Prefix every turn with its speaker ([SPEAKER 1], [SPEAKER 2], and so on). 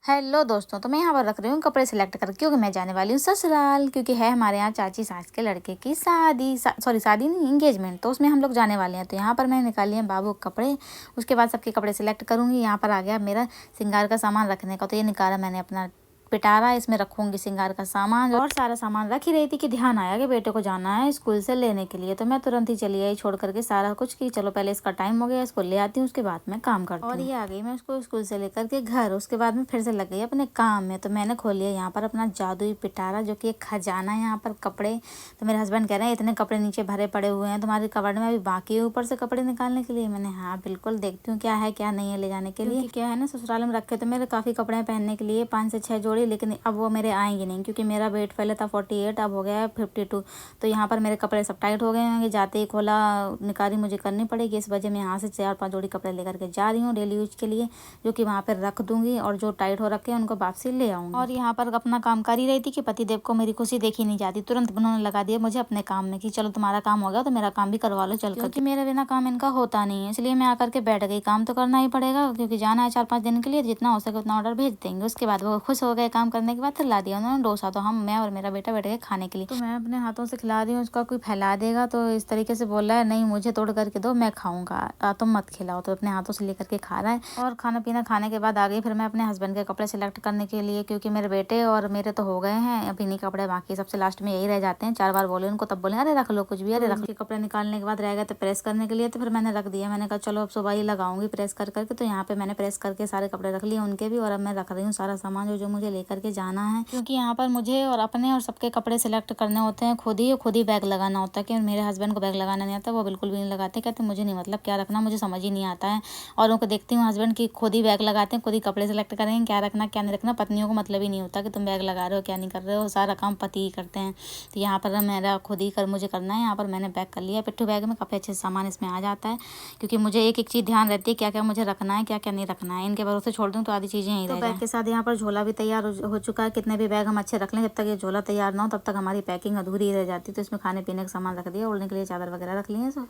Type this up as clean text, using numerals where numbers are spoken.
[SPEAKER 1] Hello दोस्तों, तो मैं यहाँ पर रख रही हूँ कपड़े सिलेक्ट कर, क्योंकि मैं जाने वाली हूँ ससुराल, क्योंकि है हमारे यहाँ चाची सास के लड़के की शादी, सॉरी शादी नहीं, एंगेजमेंट। तो उसमें हम लोग जाने वाले हैं। तो यहाँ पर मैं निकाली है बाबू के कपड़े। उसके बाद सबके कपड़े सिलेक्ट करूँगी। यहाँ पर आ गया मेरा श्रृंगार का सामान रखने का। तो ये निकाला मैंने अपना पिटारा, इसमें रखूंगी श्रृंगार का सामान और सारा सामान रख ही रही थी कि ध्यान आया कि बेटे को जाना है स्कूल से लेने के लिए। तो मैं तुरंत ही चली आई छोड़ करके सारा कुछ कि चलो पहले इसका टाइम हो गया, इसको ले आती हूँ, उसके बाद मैं काम करती हूँ। और ये आ गई मैं उसको स्कूल से लेकर के घर। उसके बाद में फिर से लग गई अपने काम में। तो मैंने खोल लिया यहाँ पर अपना जादुई पिटारा, जो कि एक खजाना है यहाँ पर कपड़े। तो मेरे हस्बैंड कह रहे हैं इतने कपड़े नीचे भरे पड़े हुए हैं तुम्हारे कबर्ड में, अभी बाकी है ऊपर से कपड़े निकालने के लिए। मैंने हाँ बिल्कुल देखती हूँ क्या है क्या नहीं है ले जाने के लिए। क्या है ना, ससुराल में रखे तो मेरे काफ़ी कपड़े हैं पहनने के लिए, 5 से 6 जोड़ी, लेकिन अब वो मेरे आएंगे नहीं, क्योंकि मेरा वेट पहले था 48, अब हो गया है 52। तो यहाँ पर मेरे कपड़े सब टाइट हो गए होंगे। जाते ही खोला निकाली मुझे करनी पड़ेगी। इस वजह मैं यहाँ से 4-5 जोड़ी कपड़े लेकर के जा रही हूँ डेली यूज के लिए, जो कि वहाँ पर रख दूंगी, और जो टाइट हो रखे हैं उनको वापसी ले आऊँगी। और यहाँ पर अपना काम कर ही रही थी कि पतिदेव को मेरी खुशी देखी नहीं जाती। तुरंत उन्होंने लगा दिया मुझे अपने काम में कि चलो तुम्हारा काम हो गया तो मेरा काम भी करवा लो चल, क्योंकि मेरे बिना काम इनका होता नहीं है। इसलिए मैं आकर के बैठ गई। काम तो करना ही पड़ेगा, क्योंकि जाना है 4-5 दिन के लिए, जितना हो सके उतना ऑर्डर भेज देंगे। उसके बाद वो खुश हो गए काम करने के बाद, फिर ला दिया उन्होंने डोसा। तो मैं और मेरा बेटा बैठ गए खाने के लिए। तो मैं अपने हाथों से खिला रही हूँ, उसका कोई फैला देगा तो इस तरीके से बोल रहा है नहीं मुझे तोड़ करके दो, मैं खाऊंगा, तुम मत खिलाओ। तो अपने हाथों से लेकर के खा रहा है। और खाना पीना खाने के बाद आ गई फिर मैं अपने हस्बैंड के कपड़े सिलेक्ट करने के लिए, क्योंकि मेरे बेटे और मेरे तो हो गए हैं, अभी नहीं कपड़े बाकी, सबसे लास्ट में यही रह जाते हैं। 4 बार बोले उनको, तब बोले अरे रख लो कुछ भी, अरे रख लो। कपड़े निकालने के बाद रह गए तो प्रेस करने के लिए, तो फिर मैंने रख दिया। मैंने कहा चलो अब सुबह ही लगाऊंगी प्रेस कर करके। तो यहाँ पे मैंने प्रेस करके सारे कपड़े रख लिए उनके भी, और अब मैं रख रही हूँ सारा सामान जो जो मुझे लेकर के जाना है, क्योंकि यहाँ पर मुझे और अपने और सबके कपड़े सिलेक्ट करने होते हैं खुद ही बैग लगाना होता है। कि मेरे हस्बैंड को बैग लगाना नहीं आता, वो बिल्कुल भी नहीं लगाते, कहते मुझे नहीं मतलब क्या रखना, मुझे समझ ही नहीं आता है। और उनको देखती हूँ हस्बैंड की खुद ही बैग लगाते हैं, खुद ही कपड़े सेलेक्ट करेंगे क्या रखना क्या नहीं रखना। पत्नियों को मतलब ही नहीं होता कि तुम बैग लगा रहे हो क्या नहीं कर रहे हो, सारा काम पति ही करते हैं। तो यहाँ पर मेरा खुद ही मुझे करना है। यहाँ पर मैंने बैग कर लिया, पिट्ठू बैग में काफ़ी अच्छे सामान इसमें आ जाता है, क्योंकि मुझे एक एक चीज़ ध्यान रहती है क्या क्या मुझे रखना है क्या क्या नहीं रखना है। इनके भरोसे छोड़ दूँ तो आधी चीज़ें ही रह जाएं। बैग के साथ यहाँ पर झोला भी तैयार हो चुका है। कितने भी बैग हम अच्छे रख लें, जब तक ये झोला तैयार ना हो तब तक हमारी पैकिंग अधूरी रह जाती है। तो इसमें खाने पीने का सामान रख दिया, ओढ़ने के लिए चादर वगैरह रख लिए सब।